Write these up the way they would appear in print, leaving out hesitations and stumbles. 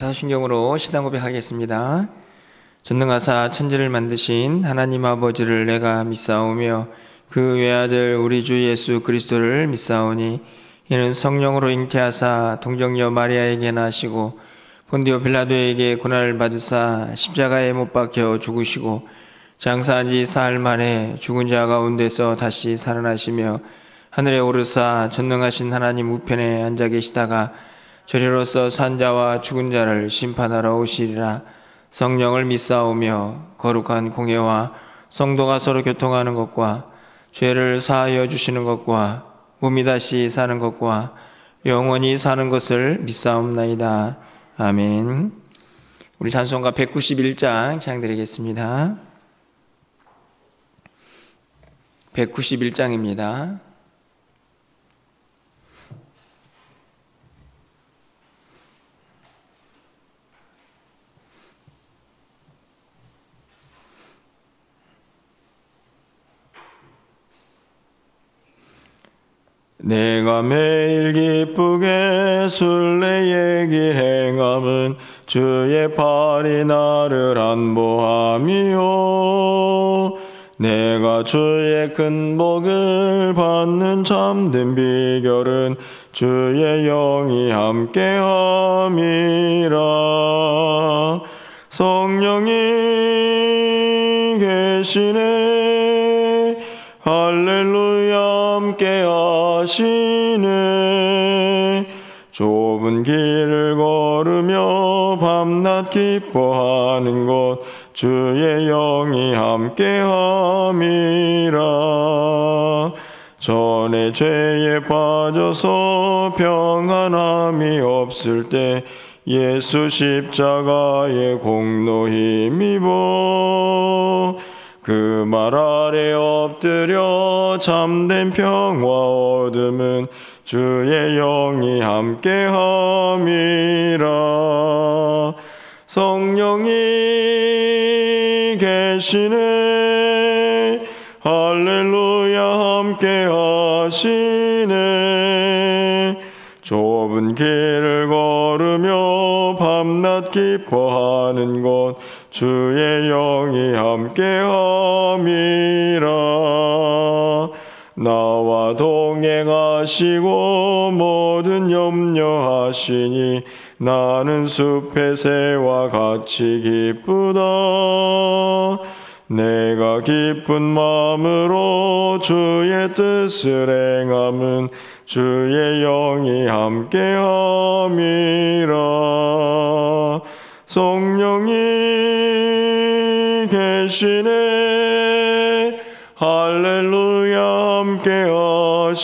사도신경으로 신앙 고백하겠습니다. 전능하사 천지를 만드신 하나님 아버지를 내가 믿사오며 그 외아들 우리 주 예수 그리스도를 믿사오니 이는 성령으로 잉태하사 동정녀 마리아에게 나시고 본디오 빌라도에게 고난을 받으사 십자가에 못 박혀 죽으시고 장사한 지 사흘 만에 죽은 자 가운데서 다시 살아나시며 하늘에 오르사 전능하신 하나님 우편에 앉아 계시다가 저리로서 산자와 죽은 자를 심판하러 오시리라. 성령을 믿사오며 거룩한 공예와 성도가 서로 교통하는 것과 죄를 사하여 주시는 것과 몸이 다시 사는 것과 영원히 사는 것을 믿사옵나이다. 아멘. 우리 찬송가 191장 찬양드리겠습니다. 191장입니다. 내가 매일 기쁘게 순례의 길 행함은 주의 팔이 나를 안보함이요 내가 주의 큰 복을 받는 참된 비결은 주의 영이 함께함이라. 성령이 계시네 할렐루야 함께 하시네. 좁은 길을 걸으며 밤낮 기뻐하는 것 주의 영이 함께 함이라. 전에 죄에 빠져서 평안함이 없을 때 예수 십자가의 공로 힘입어 그 말 아래 엎드려 참된 평화 얻음은 주의 영이 함께함이라. 성령이 계시네 할렐루야 함께하시네. 좁은 길을 걸으며 밤낮 기뻐하는 것 주의 영이 함께함이라. 나와 동행하시고 모든 염려하시니 나는 숲의 새와 같이 기쁘다. 내가 기쁜 마음으로 주의 뜻을 행함은 주의 영이 함께함이라. 성령이 계시네 할렐루야 함께하시네.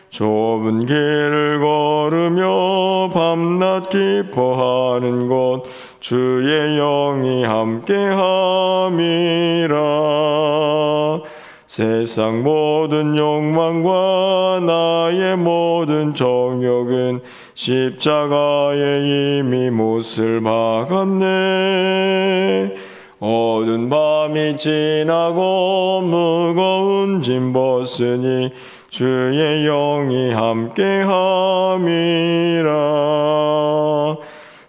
좁은 길을 걸으며 밤낮 기뻐하는 것 주의 영이 함께함이라. 세상 모든 욕망과 나의 모든 정욕은 십자가에 이미 못을 박았네. 어두운 밤이 지나고 무거운 짐 벗으니 주의 영이 함께함이라.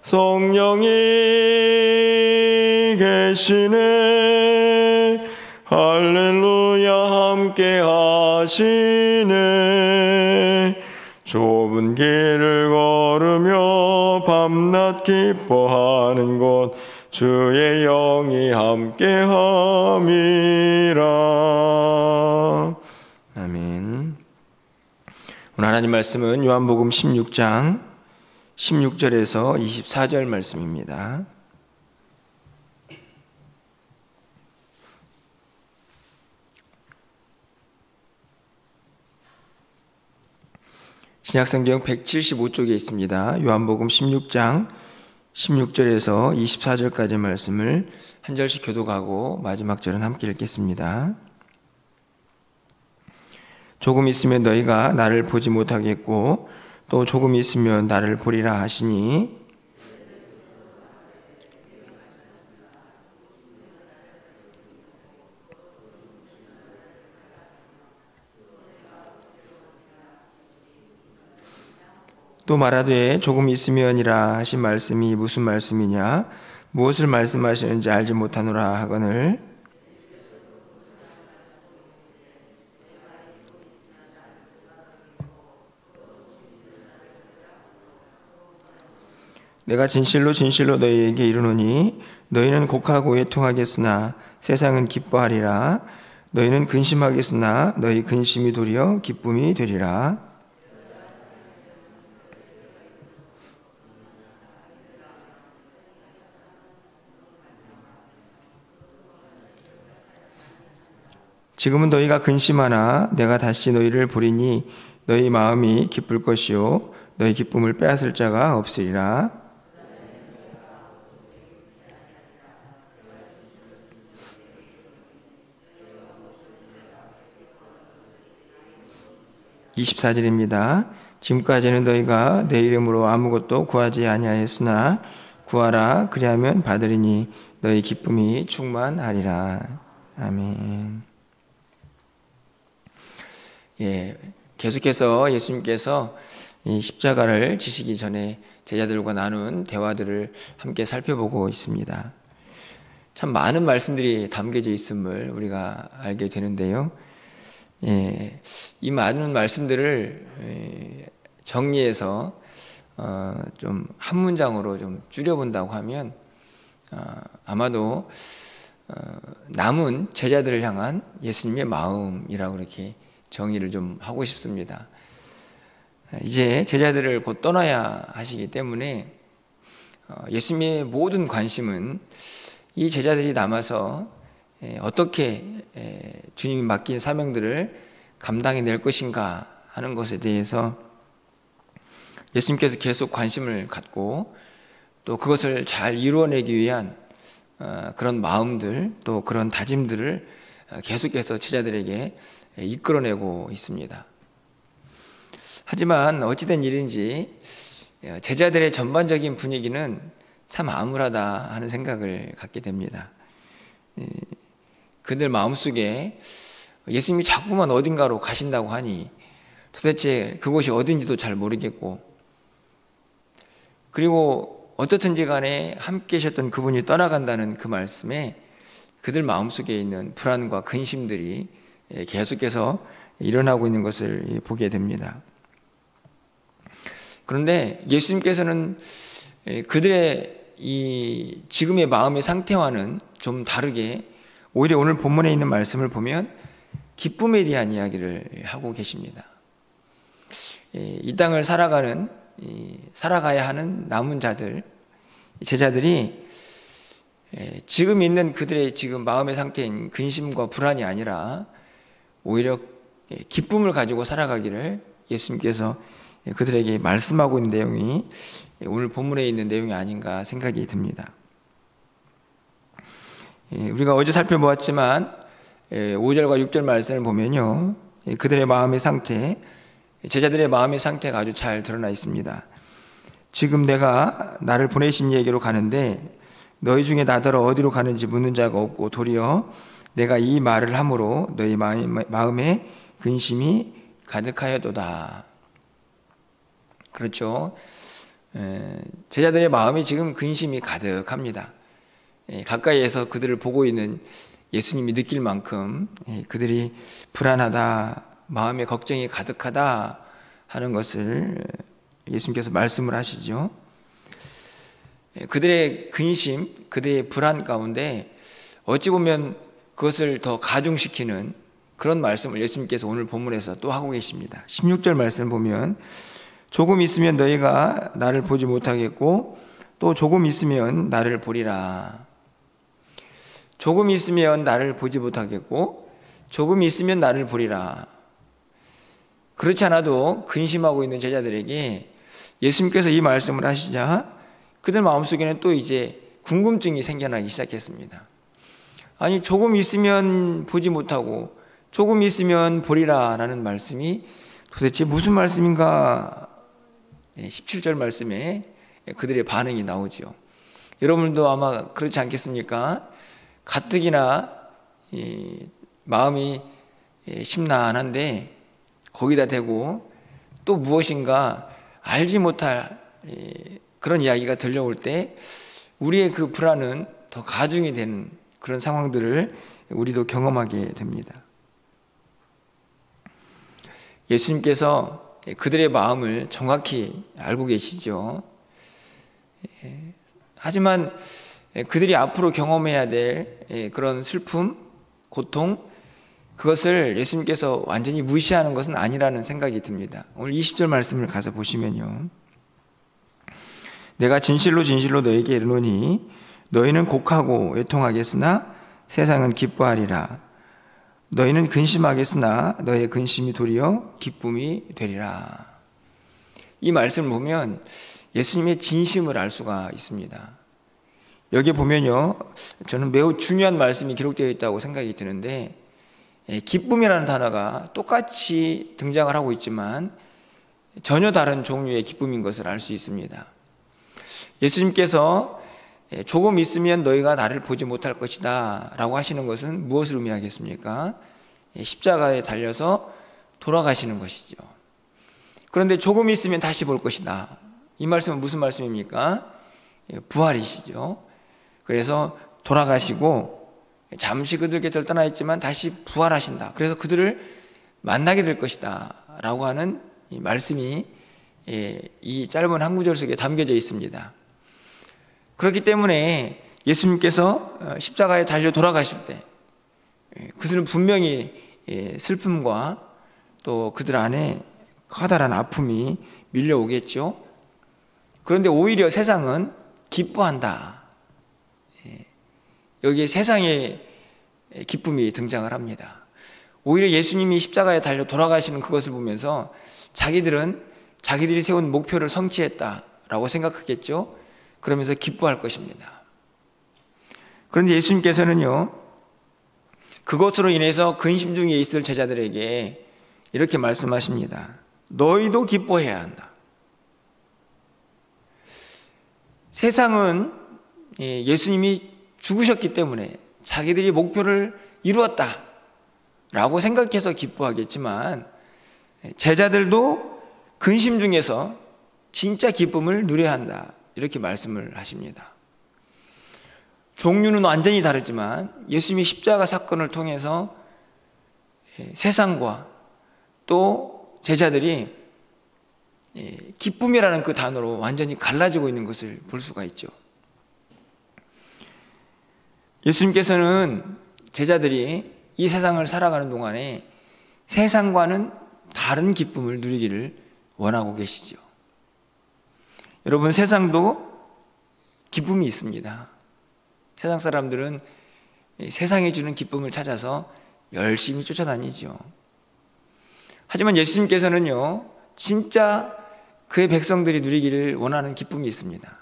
성령이 계시네 할렐루야 함께하시네. 좁은 길을 걸으며 밤낮 기뻐하는 것 주의 영이 함께함이라. 아멘. 오늘 하나님 말씀은 요한복음 16장 16절에서 24절 말씀입니다. 신약성경 175쪽에 있습니다. 요한복음 16장 16절에서 24절까지 말씀을 한 절씩 교독하고 마지막 절은 함께 읽겠습니다. 조금 있으면 너희가 나를 보지 못하겠고 또 조금 있으면 나를 보리라 하시니 또 말하되 조금 있으면이라 하신 말씀이 무슨 말씀이냐? 무엇을 말씀하시는지 알지 못하노라 하거늘. 내가 진실로 진실로 너희에게 이르노니 너희는 곡하고 애통하겠으나 세상은 기뻐하리라. 너희는 근심하겠으나 너희 근심이 도리어 기쁨이 되리라. 지금은 너희가 근심하나 내가 다시 너희를 보리니 너희 마음이 기쁠 것이요 너희 기쁨을 빼앗을 자가 없으리라. 24절입니다. 지금까지는 너희가 내 이름으로 아무것도 구하지 아니하였으나 구하라 그리하면 받으리니 너희 기쁨이 충만하리라. 아멘. 계속해서 예수님께서 이 십자가를 지시기 전에 제자들과 나눈 대화들을 함께 살펴보고 있습니다. 참 많은 말씀들이 담겨져 있음을 우리가 알게 되는데요. 이 많은 말씀들을 정리해서 좀 한 문장으로 좀 줄여본다고 하면 아마도 남은 제자들을 향한 예수님의 마음이라고 그렇게 정의를 좀 하고 싶습니다. 이제 제자들을 곧 떠나야 하시기 때문에 예수님의 모든 관심은 이 제자들이 남아서 어떻게 주님이 맡긴 사명들을 감당해낼 것인가 하는 것에 대해서 예수님께서 계속 관심을 갖고 또 그것을 잘 이루어내기 위한 그런 마음들 또 그런 다짐들을 계속해서 제자들에게 이끌어내고 있습니다. 하지만 어찌된 일인지 제자들의 전반적인 분위기는 참 암울하다 하는 생각을 갖게 됩니다. 그들 마음속에 예수님이 자꾸만 어딘가로 가신다고 하니 도대체 그곳이 어딘지도 잘 모르겠고, 그리고 어떻든지 간에 함께 계셨던 그분이 떠나간다는 그 말씀에 그들 마음속에 있는 불안과 근심들이 계속해서 일어나고 있는 것을 보게 됩니다. 그런데 예수님께서는 그들의 이 지금의 마음의 상태와는 좀 다르게 오히려 오늘 본문에 있는 말씀을 보면 기쁨에 대한 이야기를 하고 계십니다. 이 땅을 살아가야 하는 남은 자들, 제자들이 지금 있는 그들의 지금 마음의 상태인 근심과 불안이 아니라 오히려 기쁨을 가지고 살아가기를 예수님께서 그들에게 말씀하고 있는 내용이 오늘 본문에 있는 내용이 아닌가 생각이 듭니다. 우리가 어제 살펴보았지만 5절과 6절 말씀을 보면요, 그들의 마음의 상태, 제자들의 마음의 상태가 아주 잘 드러나 있습니다. 지금 내가 나를 보내신 이에게로 가는데 너희 중에 나더러 어디로 가는지 묻는 자가 없고 도리어 내가 이 말을 함으로 너희 마음에 근심이 가득하여도다. 그렇죠. 제자들의 마음이 지금 근심이 가득합니다. 가까이에서 그들을 보고 있는 예수님이 느낄 만큼 그들이 불안하다, 마음에 걱정이 가득하다 하는 것을 예수님께서 말씀을 하시죠. 그들의 근심, 그들의 불안 가운데 어찌 보면 그것을 더 가중시키는 그런 말씀을 예수님께서 오늘 본문에서 또 하고 계십니다. 16절 말씀을 보면 조금 있으면 너희가 나를 보지 못하겠고 또 조금 있으면 나를 보리라. 조금 있으면 나를 보지 못하겠고 조금 있으면 나를 보리라. 그렇지 않아도 근심하고 있는 제자들에게 예수님께서 이 말씀을 하시자 그들 마음속에는 또 이제 궁금증이 생겨나기 시작했습니다. 아니, 조금 있으면 보지 못하고 조금 있으면 보리라 라는 말씀이 도대체 무슨 말씀인가? 17절 말씀에 그들의 반응이 나오죠. 여러분도 아마 그렇지 않겠습니까? 가뜩이나 마음이 심란한데 거기다 대고 또 무엇인가 알지 못할 그런 이야기가 들려올 때 우리의 그 불안은 더 가중이 되는 그런 상황들을 우리도 경험하게 됩니다. 예수님께서 그들의 마음을 정확히 알고 계시죠. 하지만 그들이 앞으로 경험해야 될 그런 슬픔, 고통, 그것을 예수님께서 완전히 무시하는 것은 아니라는 생각이 듭니다. 오늘 20절 말씀을 가서 보시면요. 내가 진실로 진실로 너에게 이르노니 너희는 곡하고 애통하겠으나 세상은 기뻐하리라. 너희는 근심하겠으나 너의 근심이 도리어 기쁨이 되리라. 이 말씀을 보면 예수님의 진심을 알 수가 있습니다. 여기 보면요, 저는 매우 중요한 말씀이 기록되어 있다고 생각이 드는데, 기쁨이라는 단어가 똑같이 등장을 하고 있지만 전혀 다른 종류의 기쁨인 것을 알 수 있습니다. 예수님께서 조금 있으면 너희가 나를 보지 못할 것이다 라고 하시는 것은 무엇을 의미하겠습니까? 십자가에 달려서 돌아가시는 것이죠. 그런데 조금 있으면 다시 볼 것이다. 이 말씀은 무슨 말씀입니까? 부활이시죠. 그래서 돌아가시고 잠시 그들 곁을 떠나 있지만 다시 부활하신다. 그래서 그들을 만나게 될 것이다 라고 하는 이 말씀이 이 짧은 한 구절 속에 담겨져 있습니다. 그렇기 때문에 예수님께서 십자가에 달려 돌아가실 때 그들은 분명히 슬픔과 또 그들 안에 커다란 아픔이 밀려오겠죠. 그런데 오히려 세상은 기뻐한다. 여기에 세상의 기쁨이 등장을 합니다. 오히려 예수님이 십자가에 달려 돌아가시는 그것을 보면서 자기들은 자기들이 세운 목표를 성취했다라고 생각하겠죠. 그러면서 기뻐할 것입니다. 그런데 예수님께서는요, 그것으로 인해서 근심 중에 있을 제자들에게 이렇게 말씀하십니다. 너희도 기뻐해야 한다. 세상은 예수님이 죽으셨기 때문에 자기들이 목표를 이루었다 라고 생각해서 기뻐하겠지만 제자들도 근심 중에서 진짜 기쁨을 누려야 한다 이렇게 말씀을 하십니다. 종류는 완전히 다르지만 예수님이 십자가 사건을 통해서 세상과 또 제자들이 기쁨이라는 그 단어로 완전히 갈라지고 있는 것을 볼 수가 있죠. 예수님께서는 제자들이 이 세상을 살아가는 동안에 세상과는 다른 기쁨을 누리기를 원하고 계시죠. 여러분, 세상도 기쁨이 있습니다. 세상 사람들은 세상이 주는 기쁨을 찾아서 열심히 쫓아다니죠. 하지만 예수님께서는요, 진짜 그의 백성들이 누리기를 원하는 기쁨이 있습니다.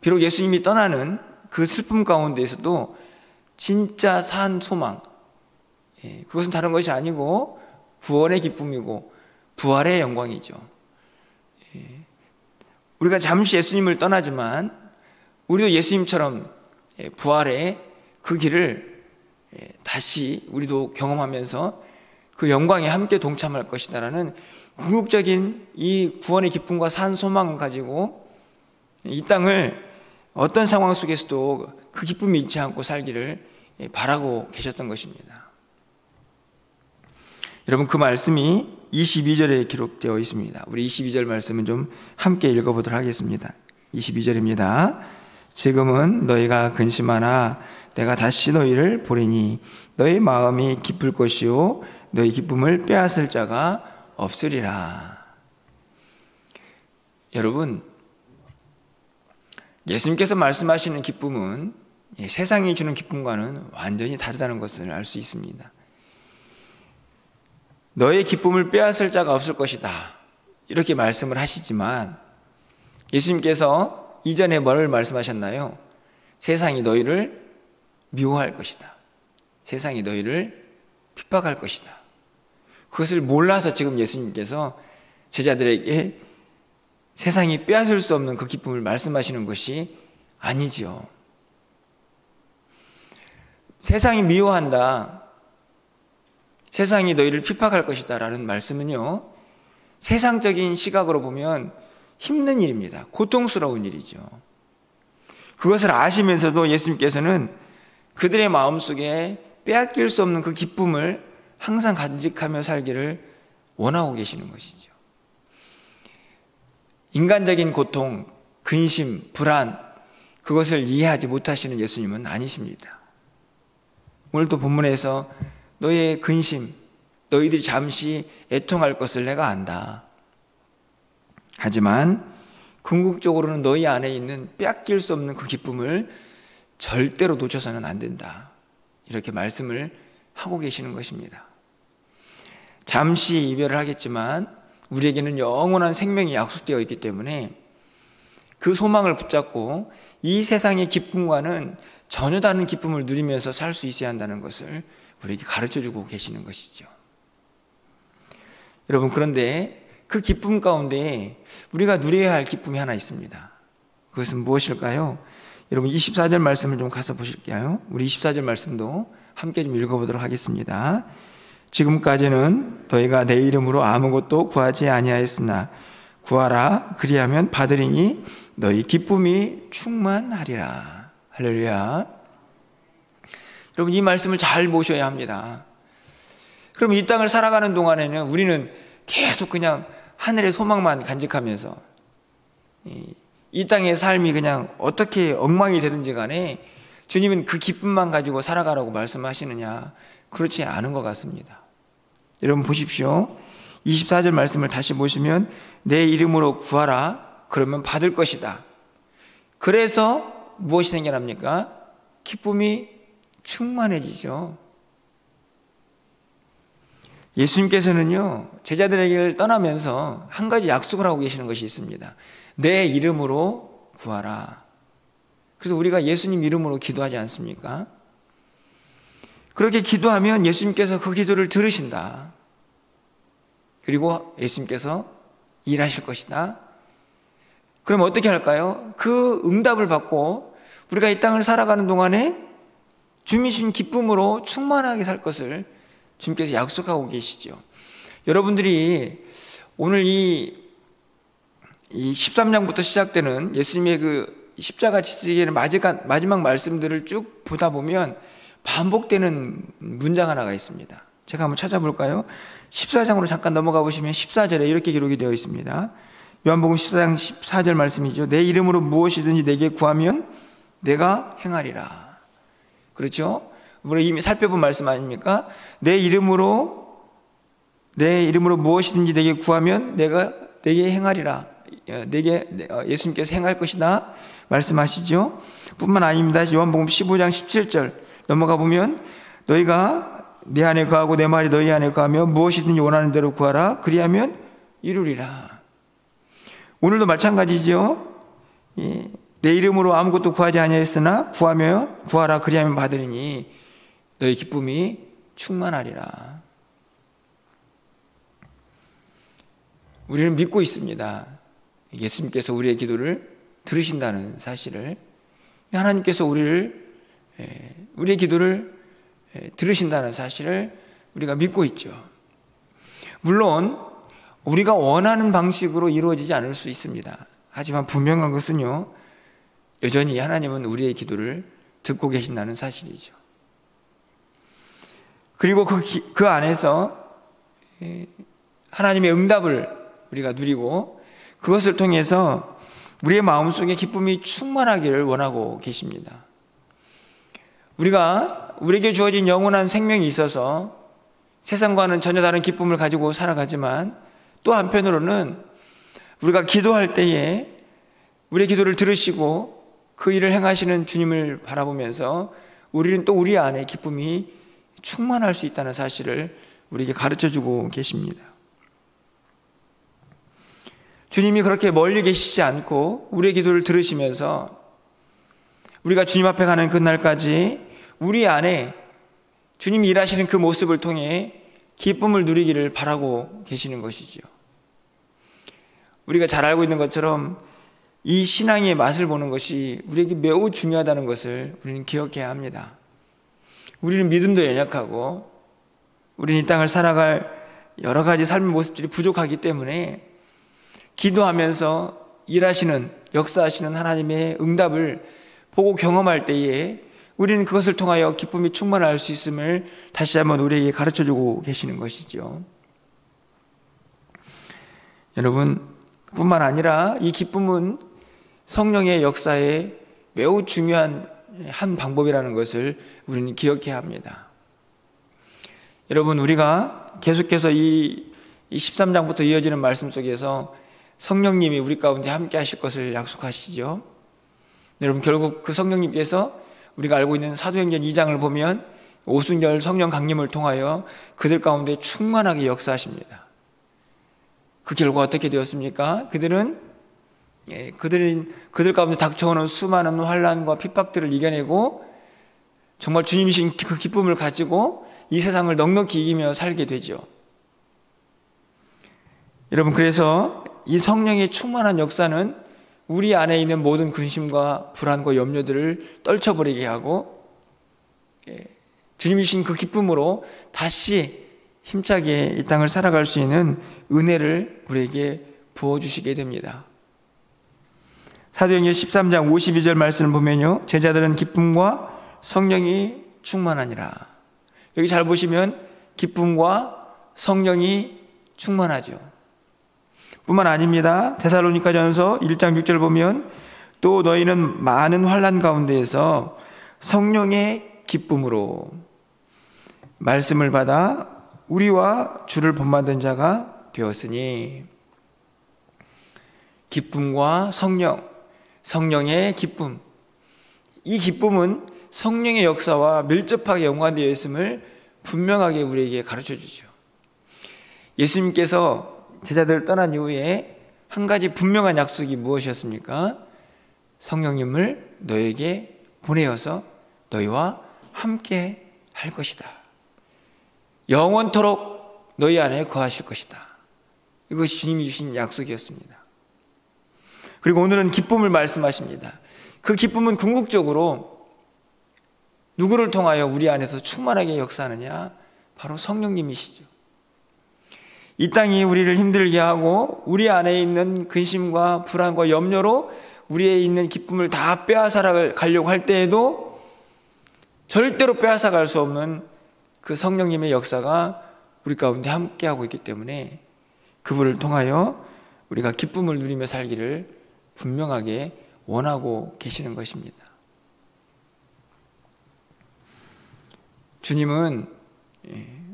비록 예수님이 떠나는 그 슬픔 가운데에서도 진짜 산 소망, 그것은 다른 것이 아니고 구원의 기쁨이고 부활의 영광이죠. 우리가 잠시 예수님을 떠나지만 우리도 예수님처럼 부활의 그 길을 다시 우리도 경험하면서 그 영광에 함께 동참할 것이다라는 궁극적인 이 구원의 기쁨과 산 소망을 가지고 이 땅을 어떤 상황 속에서도 그 기쁨이 잃지 않고 살기를 바라고 계셨던 것입니다. 여러분, 그 말씀이 22절에 기록되어 있습니다. 우리 22절 말씀은 좀 함께 읽어보도록 하겠습니다. 22절입니다. 지금은 너희가 근심하나 내가 다시 너희를 보리니 너희 마음이 기쁠 것이요 너희 기쁨을 빼앗을 자가 없으리라. 여러분, 예수님께서 말씀하시는 기쁨은 세상이 주는 기쁨과는 완전히 다르다는 것을 알 수 있습니다. 너의 기쁨을 빼앗을 자가 없을 것이다 이렇게 말씀을 하시지만 예수님께서 이전에 뭘 말씀하셨나요? 세상이 너희를 미워할 것이다. 세상이 너희를 핍박할 것이다. 그것을 몰라서 지금 예수님께서 제자들에게 세상이 빼앗을 수 없는 그 기쁨을 말씀하시는 것이 아니지요. 세상이 미워한다, 세상이 너희를 핍박할 것이다 라는 말씀은요, 세상적인 시각으로 보면 힘든 일입니다. 고통스러운 일이죠. 그것을 아시면서도 예수님께서는 그들의 마음속에 빼앗길 수 없는 그 기쁨을 항상 간직하며 살기를 원하고 계시는 것이죠. 인간적인 고통, 근심, 불안, 그것을 이해하지 못하시는 예수님은 아니십니다. 오늘도 본문에서 너의 근심, 너희들이 잠시 애통할 것을 내가 안다. 하지만 궁극적으로는 너희 안에 있는 빼앗길 수 없는 그 기쁨을 절대로 놓쳐서는 안 된다. 이렇게 말씀을 하고 계시는 것입니다. 잠시 이별을 하겠지만 우리에게는 영원한 생명이 약속되어 있기 때문에 그 소망을 붙잡고 이 세상의 기쁨과는 전혀 다른 기쁨을 누리면서 살 수 있어야 한다는 것을 우리에게 가르쳐주고 계시는 것이죠. 여러분, 그런데 그 기쁨 가운데 우리가 누려야 할 기쁨이 하나 있습니다. 그것은 무엇일까요? 여러분, 24절 말씀을 좀 가서 보실게요. 우리 24절 말씀도 함께 좀 읽어보도록 하겠습니다. 지금까지는 너희가 내 이름으로 아무것도 구하지 아니하였으나 구하라, 그리하면 받으리니 너희 기쁨이 충만하리라. 할렐루야. 여러분, 이 말씀을 잘 보셔야 합니다. 그럼 이 땅을 살아가는 동안에는 우리는 계속 그냥 하늘의 소망만 간직하면서 이 땅의 삶이 그냥 어떻게 엉망이 되든지 간에 주님은 그 기쁨만 가지고 살아가라고 말씀하시느냐? 그렇지 않은 것 같습니다. 여러분 보십시오. 24절 말씀을 다시 보시면 내 이름으로 구하라, 그러면 받을 것이다. 그래서 무엇이 생겨납니까? 기쁨이 충만해지죠. 예수님께서는요, 제자들에게 떠나면서 한 가지 약속을 하고 계시는 것이 있습니다. 내 이름으로 구하라. 그래서 우리가 예수님 이름으로 기도하지 않습니까? 그렇게 기도하면 예수님께서 그 기도를 들으신다. 그리고 예수님께서 일하실 것이다. 그럼 어떻게 할까요? 그 응답을 받고 우리가 이 땅을 살아가는 동안에 주님이신 기쁨으로 충만하게 살 것을 주님께서 약속하고 계시죠. 여러분들이 오늘 이 13장부터 시작되는 예수님의 그 십자가 지시기의 마지막 말씀들을 쭉 보다 보면 반복되는 문장 하나가 있습니다. 제가 한번 찾아볼까요? 14장으로 잠깐 넘어가 보시면 14절에 이렇게 기록이 되어 있습니다. 요한복음 14장 14절 말씀이죠. 내 이름으로 무엇이든지 내게 구하면 내가 행하리라. 그렇죠? 우리 이미 살펴본 말씀 아닙니까? 내 이름으로 무엇이든지 내게 구하면 내게 행하리라. 예수님께서 행할 것이다 말씀하시죠. 뿐만 아닙니다. 요한복음 15장 17절 넘어가 보면 너희가 내 안에 거하고 내 말이 너희 안에 거하며 무엇이든지 원하는 대로 구하라, 그리하면 이루리라. 오늘도 마찬가지죠. 내 이름으로 아무것도 구하지 아니하였으나 구하라, 그리하면 받으리니 너희 기쁨이 충만하리라. 우리는 믿고 있습니다. 예수님께서 우리의 기도를 들으신다는 사실을, 하나님께서 우리의 기도를 들으신다는 사실을 우리가 믿고 있죠. 물론 우리가 원하는 방식으로 이루어지지 않을 수 있습니다. 하지만 분명한 것은요, 여전히 하나님은 우리의 기도를 듣고 계신다는 사실이죠. 그리고 그 안에서 하나님의 응답을 우리가 누리고 그것을 통해서 우리의 마음속에 기쁨이 충만하기를 원하고 계십니다. 우리에게 주어진 영원한 생명이 있어서 세상과는 전혀 다른 기쁨을 가지고 살아가지만 또 한편으로는 우리가 기도할 때에 우리의 기도를 들으시고 그 일을 행하시는 주님을 바라보면서 우리는 또 우리 안에 기쁨이 충만할 수 있다는 사실을 우리에게 가르쳐주고 계십니다. 주님이 그렇게 멀리 계시지 않고 우리의 기도를 들으시면서 우리가 주님 앞에 가는 그날까지 우리 안에 주님이 일하시는 그 모습을 통해 기쁨을 누리기를 바라고 계시는 것이죠. 우리가 잘 알고 있는 것처럼 이 신앙의 맛을 보는 것이 우리에게 매우 중요하다는 것을 우리는 기억해야 합니다. 우리는 믿음도 연약하고 우리는 이 땅을 살아갈 여러 가지 삶의 모습들이 부족하기 때문에 기도하면서 일하시는, 역사하시는 하나님의 응답을 보고 경험할 때에 우리는 그것을 통하여 기쁨이 충만할 수 있음을 다시 한번 우리에게 가르쳐주고 계시는 것이죠. 여러분, 뿐만 아니라 이 기쁨은 성령의 역사에 매우 중요한 한 방법이라는 것을 우리는 기억해야 합니다. 여러분, 우리가 계속해서 이 13장부터 이어지는 말씀 속에서 성령님이 우리 가운데 함께 하실 것을 약속하시죠. 여러분, 결국 그 성령님께서 우리가 알고 있는 사도행전 2장을 보면 오순절 성령 강림을 통하여 그들 가운데 충만하게 역사하십니다. 그 결과 어떻게 되었습니까? 그들 가운데 닥쳐오는 수많은 환난과 핍박들을 이겨내고 정말 주님이신 그 기쁨을 가지고 이 세상을 넉넉히 이기며 살게 되죠. 여러분, 그래서 이 성령의 충만한 역사는 우리 안에 있는 모든 근심과 불안과 염려들을 떨쳐버리게 하고 주님이신 그 기쁨으로 다시 힘차게 이 땅을 살아갈 수 있는 은혜를 우리에게 부어주시게 됩니다. 사도행전 13장 52절 말씀을 보면요, 제자들은 기쁨과 성령이 충만하니라. 여기 잘 보시면 기쁨과 성령이 충만하죠. 뿐만 아닙니다. 데살로니가전서 1장 6절 보면 또 너희는 많은 환난 가운데에서 성령의 기쁨으로 말씀을 받아 우리와 주를 본받은 자가 되었으니, 기쁨과 성령, 성령의 기쁨, 이 기쁨은 성령의 역사와 밀접하게 연관되어 있음을 분명하게 우리에게 가르쳐 주죠. 예수님께서 제자들을 떠난 이후에 한 가지 분명한 약속이 무엇이었습니까? 성령님을 너에게 보내어서 너희와 함께 할 것이다. 영원토록 너희 안에 거하실 것이다. 이것이 주님이 주신 약속이었습니다. 그리고 오늘은 기쁨을 말씀하십니다. 그 기쁨은 궁극적으로 누구를 통하여 우리 안에서 충만하게 역사하느냐? 바로 성령님이시죠. 이 땅이 우리를 힘들게 하고 우리 안에 있는 근심과 불안과 염려로 우리에 있는 기쁨을 다 빼앗아 가려고 할 때에도 절대로 빼앗아 갈 수 없는 그 성령님의 역사가 우리 가운데 함께하고 있기 때문에 그분을 통하여 우리가 기쁨을 누리며 살기를 분명하게 원하고 계시는 것입니다. 주님은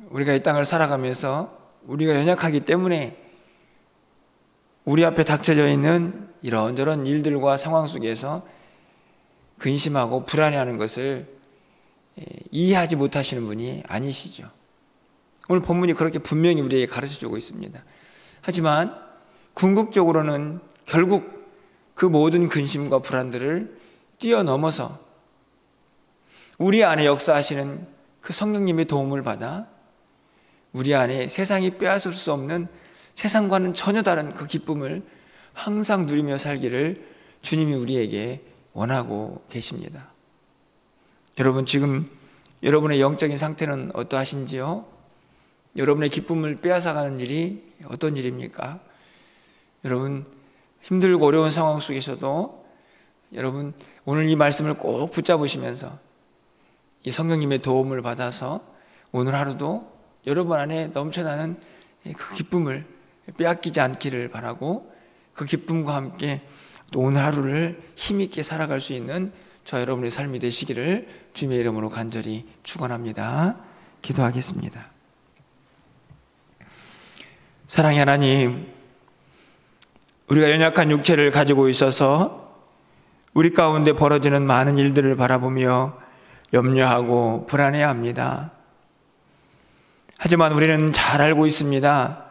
우리가 이 땅을 살아가면서 우리가 연약하기 때문에 우리 앞에 닥쳐져 있는 이런저런 일들과 상황 속에서 근심하고 불안해하는 것을 이해하지 못하시는 분이 아니시죠. 오늘 본문이 그렇게 분명히 우리에게 가르쳐주고 있습니다. 하지만 궁극적으로는 결국 그 모든 근심과 불안들을 뛰어넘어서 우리 안에 역사하시는 그 성령님의 도움을 받아 우리 안에 세상이 빼앗을 수 없는, 세상과는 전혀 다른 그 기쁨을 항상 누리며 살기를 주님이 우리에게 원하고 계십니다. 여러분, 지금 여러분의 영적인 상태는 어떠하신지요? 여러분의 기쁨을 빼앗아가는 일이 어떤 일입니까? 여러분, 힘들고 어려운 상황 속에서도 여러분 오늘 이 말씀을 꼭 붙잡으시면서 이 성령님의 도움을 받아서 오늘 하루도 여러분 안에 넘쳐나는 그 기쁨을 빼앗기지 않기를 바라고, 그 기쁨과 함께 또 오늘 하루를 힘있게 살아갈 수 있는 저 여러분의 삶이 되시기를 주님의 이름으로 간절히 축원합니다. 기도하겠습니다. 사랑의 하나님, 우리가 연약한 육체를 가지고 있어서 우리 가운데 벌어지는 많은 일들을 바라보며 염려하고 불안해합니다. 하지만 우리는 잘 알고 있습니다.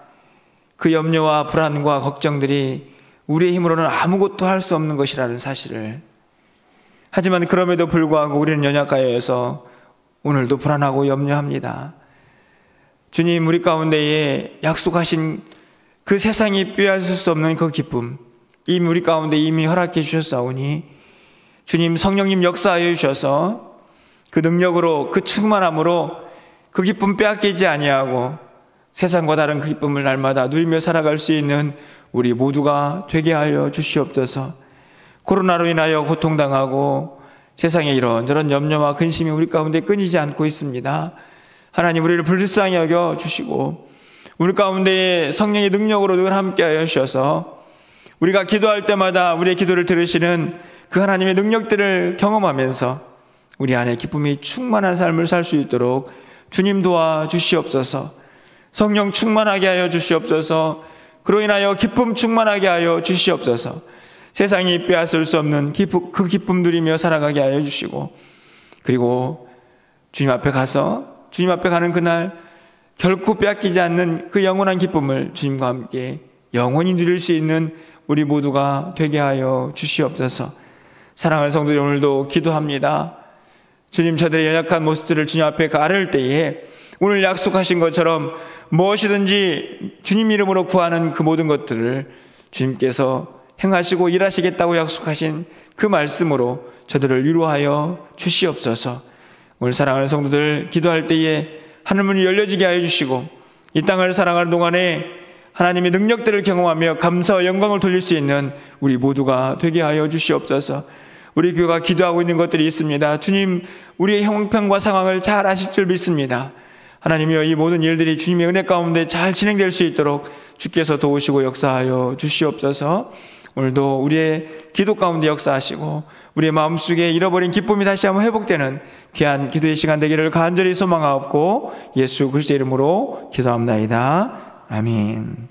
그 염려와 불안과 걱정들이 우리의 힘으로는 아무것도 할 수 없는 것이라는 사실을. 하지만 그럼에도 불구하고 우리는 연약하여서 오늘도 불안하고 염려합니다. 주님, 우리 가운데에 약속하신 그 세상이 빼앗을 수 없는 그 기쁨, 이미 우리 가운데 이미 허락해 주셨사오니 주님, 성령님 역사하여 주셔서 그 능력으로, 그 충만함으로 그 기쁨 빼앗기지 아니하고 세상과 다른 그 기쁨을 날마다 누리며 살아갈 수 있는 우리 모두가 되게 하여 주시옵소서. 코로나로 인하여 고통당하고 세상에 이런저런 염려와 근심이 우리 가운데 끊이지 않고 있습니다. 하나님, 우리를 불쌍히 여겨 주시고 우리 가운데에 성령의 능력으로 늘 함께하여 주셔서 우리가 기도할 때마다 우리의 기도를 들으시는 그 하나님의 능력들을 경험하면서 우리 안에 기쁨이 충만한 삶을 살 수 있도록 주님 도와 주시옵소서. 성령 충만하게 하여 주시옵소서. 그로 인하여 기쁨 충만하게 하여 주시옵소서. 세상이 빼앗을 수 없는 그 기쁨 누리며 살아가게 하여 주시고, 그리고 주님 앞에 가서 주님 앞에 가는 그날 결코 빼앗기지 않는 그 영원한 기쁨을 주님과 함께 영원히 누릴 수 있는 우리 모두가 되게 하여 주시옵소서. 사랑하는 성도들, 오늘도 기도합니다. 주님, 저들의 연약한 모습들을 주님 앞에 아뢰을 때에 오늘 약속하신 것처럼 무엇이든지 주님 이름으로 구하는 그 모든 것들을 주님께서 행하시고 일하시겠다고 약속하신 그 말씀으로 저들을 위로하여 주시옵소서. 오늘 사랑하는 성도들, 기도할 때에 하늘문이 열려지게 하여 주시고 이 땅을 살아가는 동안에 하나님의 능력들을 경험하며 감사와 영광을 돌릴 수 있는 우리 모두가 되게 하여 주시옵소서. 우리 교회가 기도하고 있는 것들이 있습니다. 주님, 우리의 형편과 상황을 잘 아실 줄 믿습니다. 하나님이여, 이 모든 일들이 주님의 은혜 가운데 잘 진행될 수 있도록 주께서 도우시고 역사하여 주시옵소서. 오늘도 우리의 기도 가운데 역사하시고 우리의 마음속에 잃어버린 기쁨이 다시 한번 회복되는 귀한 기도의 시간 되기를 간절히 소망하옵고 예수 그리스도의 이름으로 기도합나이다. 아멘.